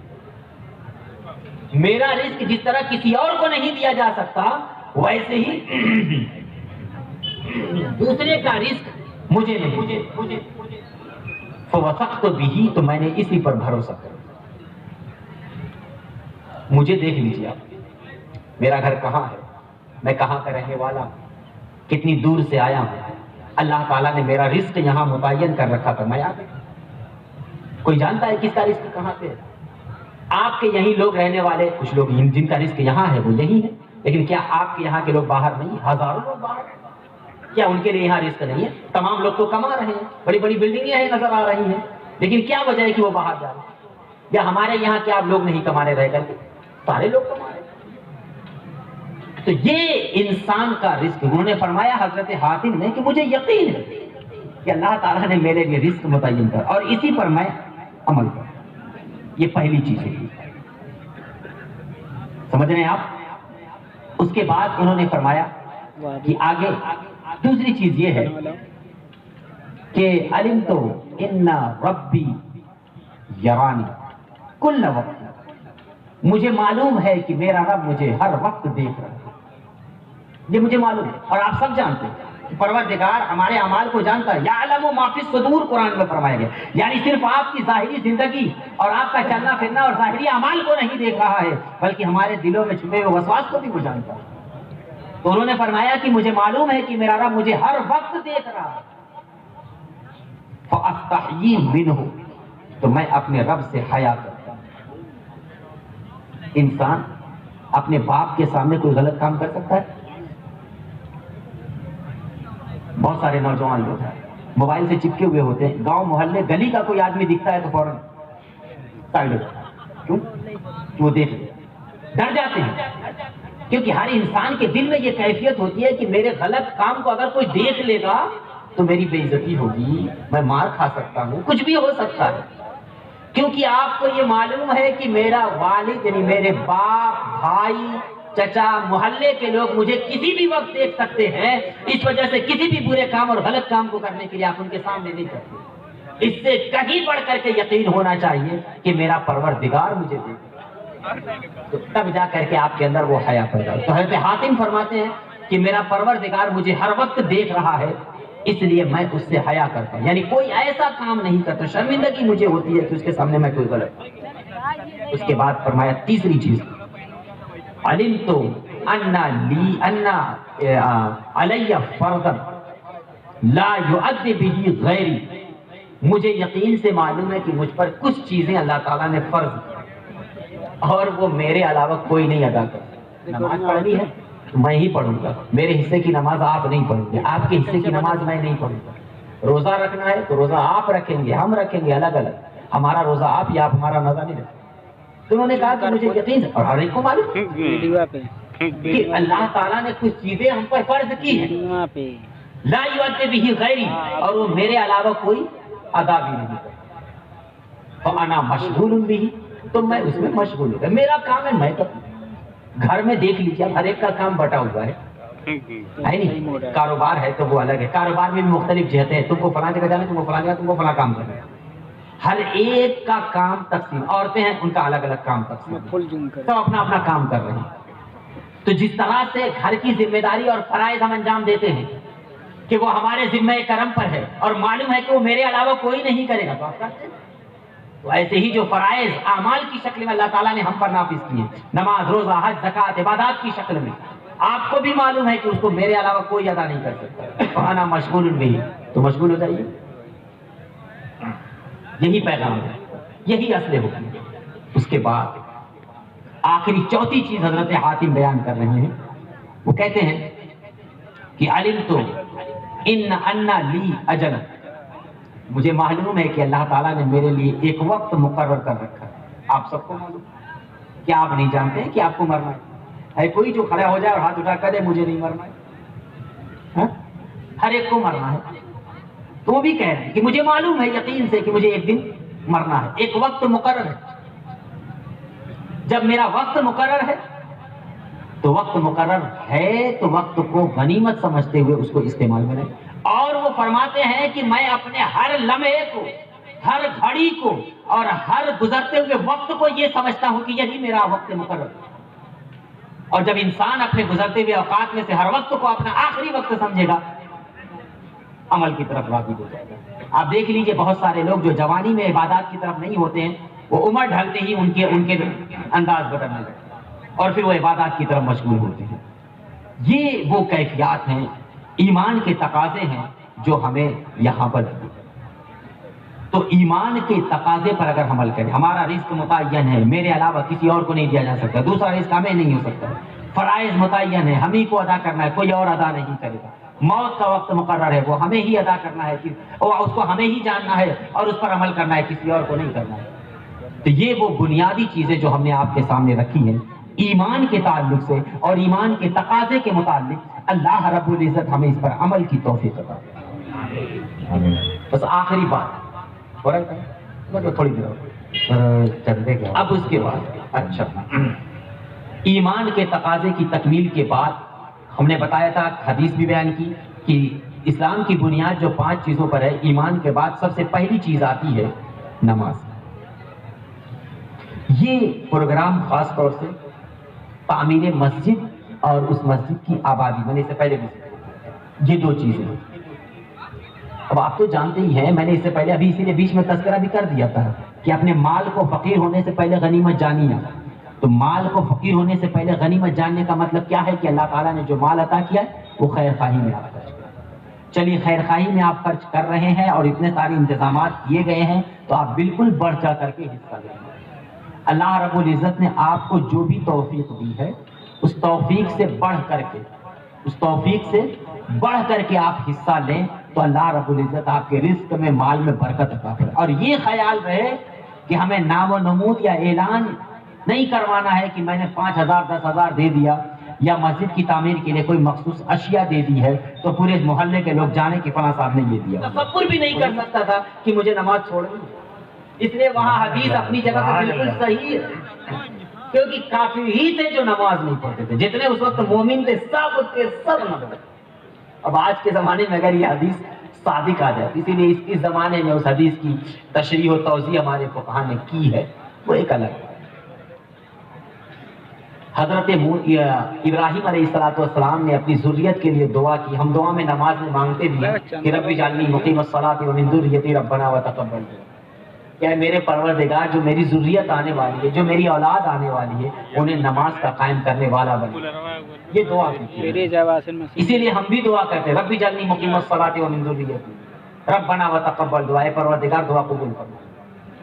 [SPEAKER 1] میرا رزق جس طرح کسی اور کو نہیں دیا جا سکتا ویسے ہی دوسرے کا رزق مجھے نہیں. فوثقت بہ، تو میں نے اسی پر بھروسہ کر. مجھے دیکھ لیجیے آپ، میرا گھر کہاں ہے، میں کہاں کا رہنے والا ہوں، کتنی دور سے آیا ہوں. اللہ تعالیٰ نے میرا رزق یہاں متعین کر رکھا تھا، میں آ گیا. کوئی جانتا ہے کس کا رزق کہاں پہ ہے؟ آپ کے یہیں لوگ رہنے والے کچھ لوگ جن کا رزق یہاں ہے وہ یہی ہے، لیکن کیا آپ کے یہاں کے لوگ باہر نہیں؟ ہزاروں لوگ باہر ہیں. کیا ان کے لیے یہاں رزق نہیں ہے؟ تمام لوگ تو کما رہے ہیں، بڑی بڑی بلڈنگیں نظر آ رہی ہیں، لیکن کیا وجہ ہے کہ وہ باہر جا رہے ہیں؟ یا ہمارے یہاں کیا آپ لوگ نہیں کمانے رہ کر کے؟ سارے لوگ کما رہے ہیں. تو یہ انسان کا رزق. انہوں نے فرمایا حضرت حاتم نے کہ مجھے یقین ہے کہ اللہ تعالیٰ نے میرے لیے رزق متعین کر اور اسی پر میں عمل کروں. یہ پہلی چیز ہے، سمجھ رہے ہیں آپ؟ اس کے بعد انہوں نے فرمایا کہ آگے دوسری چیز یہ ہے کہ علمت ان ربی یرانی کل وقت، مجھے معلوم ہے کہ میرا رب مجھے ہر وقت دیکھ رہا ہے. یہ مجھے معلوم ہے اور آپ سب جانتے ہیں کہ پروردگار ہمارے اعمال کو جانتا ہے. یعلم ما فی الصدور قرآن میں فرمایا گیا، یعنی صرف آپ کی ظاہری زندگی اور آپ کا چلنا پھرنا اور ظاہری اعمال کو نہیں دیکھ رہا ہے بلکہ ہمارے دلوں میں چھپے ہوئے وسواس کو بھی وہ جانتا ہے. تو انہوں نے فرمایا کہ مجھے معلوم ہے کہ میرا رب مجھے ہر وقت دیکھ رہا ہے. فاستحیی منہ، تو میں اپنے رب سے حیا کرتا ہوں. انسان اپنے باپ کے سامنے کوئی غلط کام کر سکتا ہے؟ بہت سارے نوجوان لوگ ہیں موبائل سے چپکے ہوئے ہوتے ہیں، گاؤں محلے گلی کا کوئی آدمی دکھتا ہے تو فوراً سائڈ ہو جاتا ہے. کیوں؟ وہ دیکھ لے، ڈر جاتے ہیں. کیونکہ ہر انسان کے دل میں یہ کیفیت ہوتی ہے کہ میرے غلط کام کو اگر کوئی دیکھ لے گا تو میری بے عزتی ہوگی، میں مار کھا سکتا ہوں، کچھ بھی ہو سکتا ہے. کیونکہ آپ کو یہ معلوم ہے کہ میرا والد یعنی میرے باپ، بھائی، چچا، محلے کے لوگ مجھے کسی بھی وقت دیکھ سکتے ہیں. اس وجہ سے کسی بھی برے کام اور غلط کام کو کرنے کے لیے آپ ان کے سامنے نہیں کرتے. اس سے کہیں بڑھ کر کے یقین ہونا چاہیے کہ میرا پروردگار مجھے دیکھ، تو تب جا کر کے آپ کے اندر وہ حیا پیدا ہو. تو حضرت حاتم فرماتے ہیں کہ میرا پروردگار مجھے ہر وقت دیکھ رہا ہے، اس لیے میں اس سے حیا کرتا ہوں. یعنی کوئی ایسا کام نہیں کرتا، شرمندگی مجھے ہوتی ہے کہ اس کے سامنے میں کوئی غلط. اس کے بعد فرمایا تیسری چیز، علمت ان علی فرضا لا یؤدی بہ غیری، مجھے یقین سے معلوم ہے کہ مجھ پر کچھ چیزیں اللہ تعالیٰ نے فرض کی اور وہ میرے علاوہ کوئی نہیں ادا کرتا. نماز پڑھنی ہے تو میں ہی پڑھوں گا، میرے حصے کی نماز آپ نہیں پڑھیں گے، آپ کے حصے کی نماز میں نہیں پڑھوں گا. روزہ رکھنا ہے تو روزہ آپ رکھیں گے، ہم رکھیں گے الگ الگ. ہمارا روزہ آپ یا آپ ہمارا روزہ نہیں رکھیں. تو انہوں نے کہا کہ مجھے یقین ہے اور ہر ایک کو معلوم کہ اللہ تعالیٰ نے کچھ چیزیں ہم پر فرض کی ہیں، لا یؤدی بہ غیری، اور وہ میرے علاوہ کوئی ادا بھی نہیں کرتا. فانا مشغول بہ، تو میں اس میں مشغول ہوں. میرا کام ہے میں کروں. گھر میں دیکھ لیجیے ہر ایک کا کام بٹا ہوا ہے نہیں؟ کاروبار ہے تو وہ الگ ہے، کاروبار میں بھی مختلف جہتیں ہیں، تم کو فلاں جگہ جانا ہے، تم کو فلاں جگہ، تم کو فلاں کام کرنا ہے. ہر ایک کا کام تقسیم. عورتیں ہیں ان کا الگ الگ کام تقسیم، سب اپنا اپنا کام کر رہے ہیں. تو جس طرح سے گھر کی ذمہ داری اور فرائض ہم انجام دیتے ہیں کہ وہ ہمارے ذمہ کرم پر ہے اور معلوم ہے کہ وہ میرے علاوہ کوئی نہیں کرے گا، تو آپ کرتے ہیں. تو ایسے ہی جو فرائض اعمال کی شکل میں اللہ تعالیٰ نے ہم پر نافذ کیے، نماز، روزہ، حج، زکوٰۃ، عبادات کی شکل میں، آپ کو بھی معلوم ہے کہ اس کو میرے علاوہ کوئی ادا نہیں کر سکتا. فانا مشغول بہ، تو مشغول ہو جائیے. یہی پیغام ہے، یہی اصل حکم ہے. اس کے بعد آخری چوتھی چیز حضرت حاتم بیان کر رہے ہیں. وہ کہتے ہیں کہ علمت ان لی اجلا، مجھے معلوم ہے کہ اللہ تعالیٰ نے میرے لیے ایک وقت مقرر کر رکھا ہے. آپ سب کو معلوم، کیا آپ نہیں جانتے ہیں کہ آپ کو مرنا ہے؟ کوئی جو کھڑا ہو جائے اور ہاتھ اٹھا کر دے مجھے نہیں مرنا ہے؟ ہر ایک کو مرنا ہے. تو وہ بھی کہہ رہے ہیں کہ مجھے معلوم ہے یقین سے کہ مجھے ایک دن مرنا ہے، ایک وقت مقرر ہے. جب میرا وقت مقرر ہے تو وقت مقرر ہے تو وقت کو غنیمت سمجھتے ہوئے اس کو استعمال میں لیں. اور وہ فرماتے ہیں کہ میں اپنے ہر لمحے کو، ہر گھڑی کو اور ہر گزرتے ہوئے وقت کو یہ سمجھتا ہوں کہ یہی میرا وقت مقرر ہے. اور جب انسان اپنے گزرتے ہوئے اوقات میں سے ہر وقت کو اپنا آخری وقت سمجھے گا، عمل کی طرف راغب ہو جائے گا. آپ دیکھ لیجئے بہت سارے لوگ جو جوانی میں عبادات کی طرف نہیں ہوتے ہیں، وہ عمر ڈھلتے ہی ان کے انداز بدلنے لگتے ہیں اور پھر وہ عبادات کی طرف مشغول ہوتے ہیں. یہ وہ کیفیات ہیں، ایمان کے تقاضے ہیں جو ہمیں یہاں پر دیے. تو ایمان کے تقاضے پر اگر عمل کریں، ہمارا رزق متعین ہے، میرے علاوہ کسی اور کو نہیں دیا جا سکتا، دوسرا رزق ہمیں نہیں ہو سکتا. فرائض متعین ہے، ہم ہی کو ادا کرنا ہے، کوئی اور ادا نہیں کرے گا. موت کا وقت مقرر ہے، وہ ہمیں ہی ادا کرنا ہے، اس کو ہمیں ہی جاننا ہے اور اس پر عمل کرنا ہے، کسی اور کو نہیں کرنا ہے. تو یہ وہ بنیادی چیزیں جو ہم نے آپ کے سامنے رکھی ہیں ایمان کے تعلق سے اور ایمان کے تقاضے کے متعلق. اللہ رب العزت ہمیں اس پر عمل کی توفیق عطا فرمائے. بس آخری بات تھوڑی دیر اب اس کے بعد، اچھا، ایمان کے تقاضے کی تکمیل کے بعد ہم نے بتایا تھا، حدیث بھی بیان کی کہ اسلام کی بنیاد جو 5 چیزوں پر ہے، ایمان کے بعد سب سے پہلی چیز آتی ہے نماز. یہ پروگرام خاص طور سے تعمیر مسجد اور اس مسجد کی آبادی، میں نے اس سے پہلے بھی یہ 2 چیزیں. اب آپ تو جانتے ہی ہیں، میں نے اس سے پہلے ابھی اسی لیے بیچ میں تذکرہ بھی کر دیا تھا کہ اپنے مال کو فقیر ہونے سے پہلے غنیمت جانیے. تو مال کو فقیر ہونے سے پہلے غنیمت جاننے کا مطلب کیا ہے کہ اللہ تعالیٰ نے جو مال عطا کیا ہے وہ خیر خواہی میں آپ خرچ کریں. چلیے خیر خواہی میں آپ خرچ کر رہے ہیں اور اتنے سارے انتظامات کیے گئے ہیں تو آپ بالکل بڑھ چڑھ کر کے حصہ لیں. اللہ رب العزت نے آپ کو جو بھی توفیق دی ہے اس توفیق سے بڑھ کر کے آپ حصہ لیں تو اللہ رب العزت آپ کے رزق میں، مال میں برکت عطا کرے. اور یہ خیال رہے کہ ہمیں نام و نمود یا اعلان نہیں کروانا ہے کہ میں نے 5,000 10,000 دے دیا یا مسجد کی تعمیر کے لیے کوئی مخصوص اشیاء دے دی ہے تو پورے محلے کے لوگ جانے کہ فلاں صاحب نے یہ دیا. تصور بھی نہیں کر سکتا تھا کہ مجھے نماز چھوڑنی. اس لیے وہاں حدیث اپنی جگہ پر بالکل صحیح ہے، کیونکہ کافی ہی تھے جو نماز نہیں پڑھتے تھے. جتنے اس وقت مومن تھے سب نماز. اب آج کے زمانے میں اگر یہ حدیث صادق آ جائے، اسی لیے اس زمانے میں اس حدیث کی تشریح و توضیح ہمارے فقہا نے کی ہے، وہ ایک الگ ہے. حضرت ابراہیم علیہ السلام نے اپنی ذریت کے لیے دعا کی. ہم دعا میں نماز میں مانگتے بھی ہیں کہ رب اجعلنی مقیم الصلاۃ ومن ذریتی ربنا وتقبل. کیا میرے پروردگار جو میری ذریت آنے والی ہے، جو میری اولاد آنے والی ہے، انہیں نماز کا قائم کرنے والا بنے. یہ دعا کی. اسی لیے ہم بھی دعا کرتے ہیں رب اجعلنی مقیم الصلاۃ ومن ذریتی ربنا وتقبل. دعائے پروردگار دعا قبول کرنا.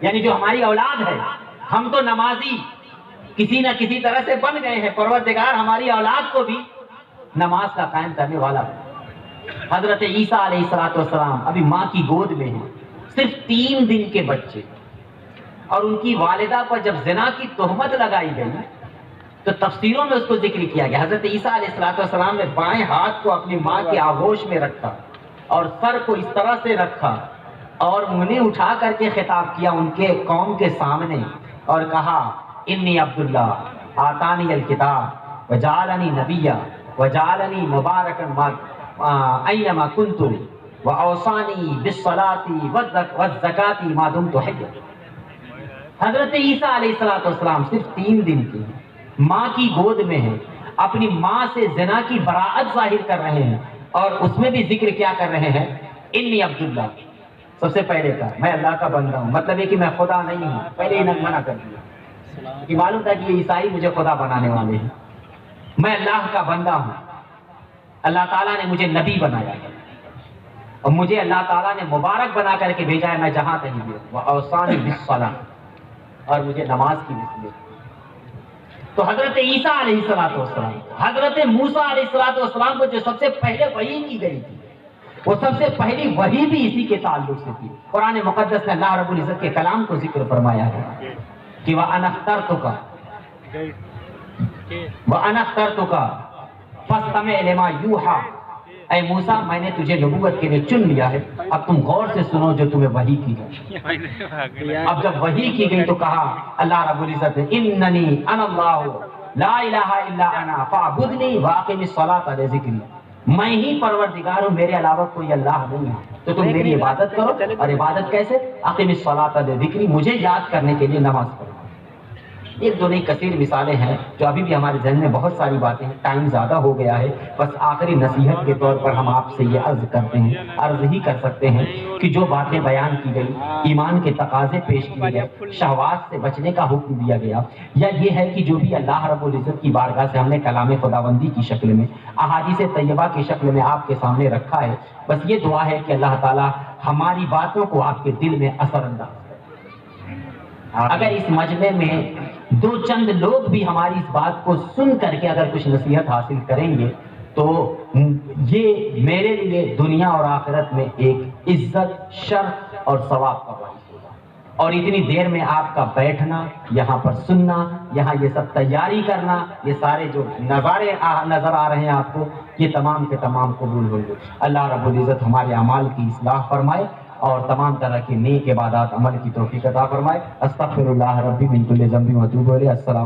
[SPEAKER 1] یعنی جو ہماری اولاد ہے، ہم تو نمازی کسی نہ کسی طرح سے بن گئے ہیں، پروردگار ہماری اولاد کو بھی نماز کا قائم کرنے والا ہے. حضرت عیسیٰ علیہ السلام ابھی ماں کی گود میں ہیں، صرف 3 دن کے بچے، اور ان کی والدہ پر جب زنا کی تہمت لگائی گئی تو تفسیروں میں اس کو ذکر کیا گیا. حضرت عیسیٰ علیہ السلام نے بائیں ہاتھ کو اپنی ماں کی آغوش میں رکھا اور سر کو اس طرح سے رکھا اور انہیں اٹھا کر کے خطاب کیا ان کے قوم کے سامنے اور کہا انی عبداللہ آتانی الکتاب وجعلنی نبیا وجعلنی مبارکا اینما کنت واوصانی بالصلاۃ والزکاۃ ما دمت حیا. حضرت عیسیٰ علیہ السلام صرف 3 دن کے ہیں، ماں کی گود میں ہیں، اپنی ماں سے زنا کی براءت ظاہر کر رہے ہیں اور اس میں بھی ذکر کیا کر رہے ہیں انی عبداللہ. سب سے پہلے کہا میں اللہ کا بندہ ہوں، مطلب ہے کہ میں خدا نہیں ہوں. پہلے انہیں منع کر دیا کہ معلوم تھا کہ یہ عیسائی مجھے خدا بنانے والے ہیں. میں اللہ کا بندہ ہوں، اللہ تعالیٰ نے مجھے نبی بنایا ہے اور مجھے اللہ تعالیٰ نے مبارک بنا کر کے بھیجا ہے، میں جہاں کہیں بھی ہوں. وَأَوْصَانِي بِالصَّلَاةِ، اور مجھے نماز کی نسبت. تو حضرت عیسیٰ علیہ السلام، حضرت موسیٰ علیہ السلام کو جو سب سے پہلے وحی کی گئی تھی، وہ سب سے پہلی وحی بھی اسی کے تعلق سے تھی. قرآن مقدس نے اللہ رب العزت کے کلام کو ذکر فرمایا ہے کہ وَأَنَا اخْتَرْتُكَ فَاسْتَمِعْ لِمَا يُوحَىٰ. اے موسیٰ میں نے تجھے نبوت کے لیے چن لیا ہے، اب تم غور سے سنو جو تمہیں وحی کی گئی۔ اب جب وحی کی گئی تو کہا اللہ رب العزت نے اننی انا اللہ لا الہ الا انا فاعبدنی واقم الصلاۃ لذکری، میں ہی پروردگار ہوں، میرے علاوہ کوئی اللہ نہیں ہے، تو تم میری عبادت کرو۔ اور عبادت کیسے؟ اقم الصلاۃ لذکری، مجھے یاد کرنے کے لیے نماز پڑھو۔ ایک دو نہیں کثیر مثالیں ہیں جو ابھی بھی ہمارے ذہن میں بہت ساری باتیں ہیں، ٹائم زیادہ ہو گیا ہے، بس آخری نصیحت کے طور پر ہم آپ سے یہ عرض کرتے ہیں، عرض ہی کر سکتے ہیں کہ جو باتیں بیان کی گئی، ایمان کے تقاضے پیش کیے گئے، شہوات سے بچنے کا حکم دیا گیا، یا یہ ہے کہ جو بھی اللہ رب العزت کی بارگاہ سے ہم نے کلام خداوندی کی شکل میں، احادیث طیبہ کی شکل میں آپ کے سامنے رکھا ہے، بس یہ دعا ہے کہ اللہ تعالی ہماری باتوں کو آپ کے دل میں اثر انداز کرے۔ اگر اس مجمع میں دو چند لوگ بھی ہماری اس بات کو سن کر کے اگر کچھ نصیحت حاصل کریں گے تو یہ میرے لیے دنیا اور آخرت میں ایک عزت، شرف اور ثواب کا باعث ہوگا۔ اور اتنی دیر میں آپ کا بیٹھنا، یہاں پر سننا، یہاں یہ سب تیاری کرنا، یہ سارے جو نظارے نظر آ رہے ہیں آپ کو، یہ تمام کے تمام قبول ہوں گے۔ اللہ رب العزت ہمارے اعمال کی اصلاح فرمائے اور تمام طرح کی نیک عبادات عمل کی توفیق عطا فرمائے۔ استغفر اللہ ربی من کل ذنب و اتوب الیہ۔ السلام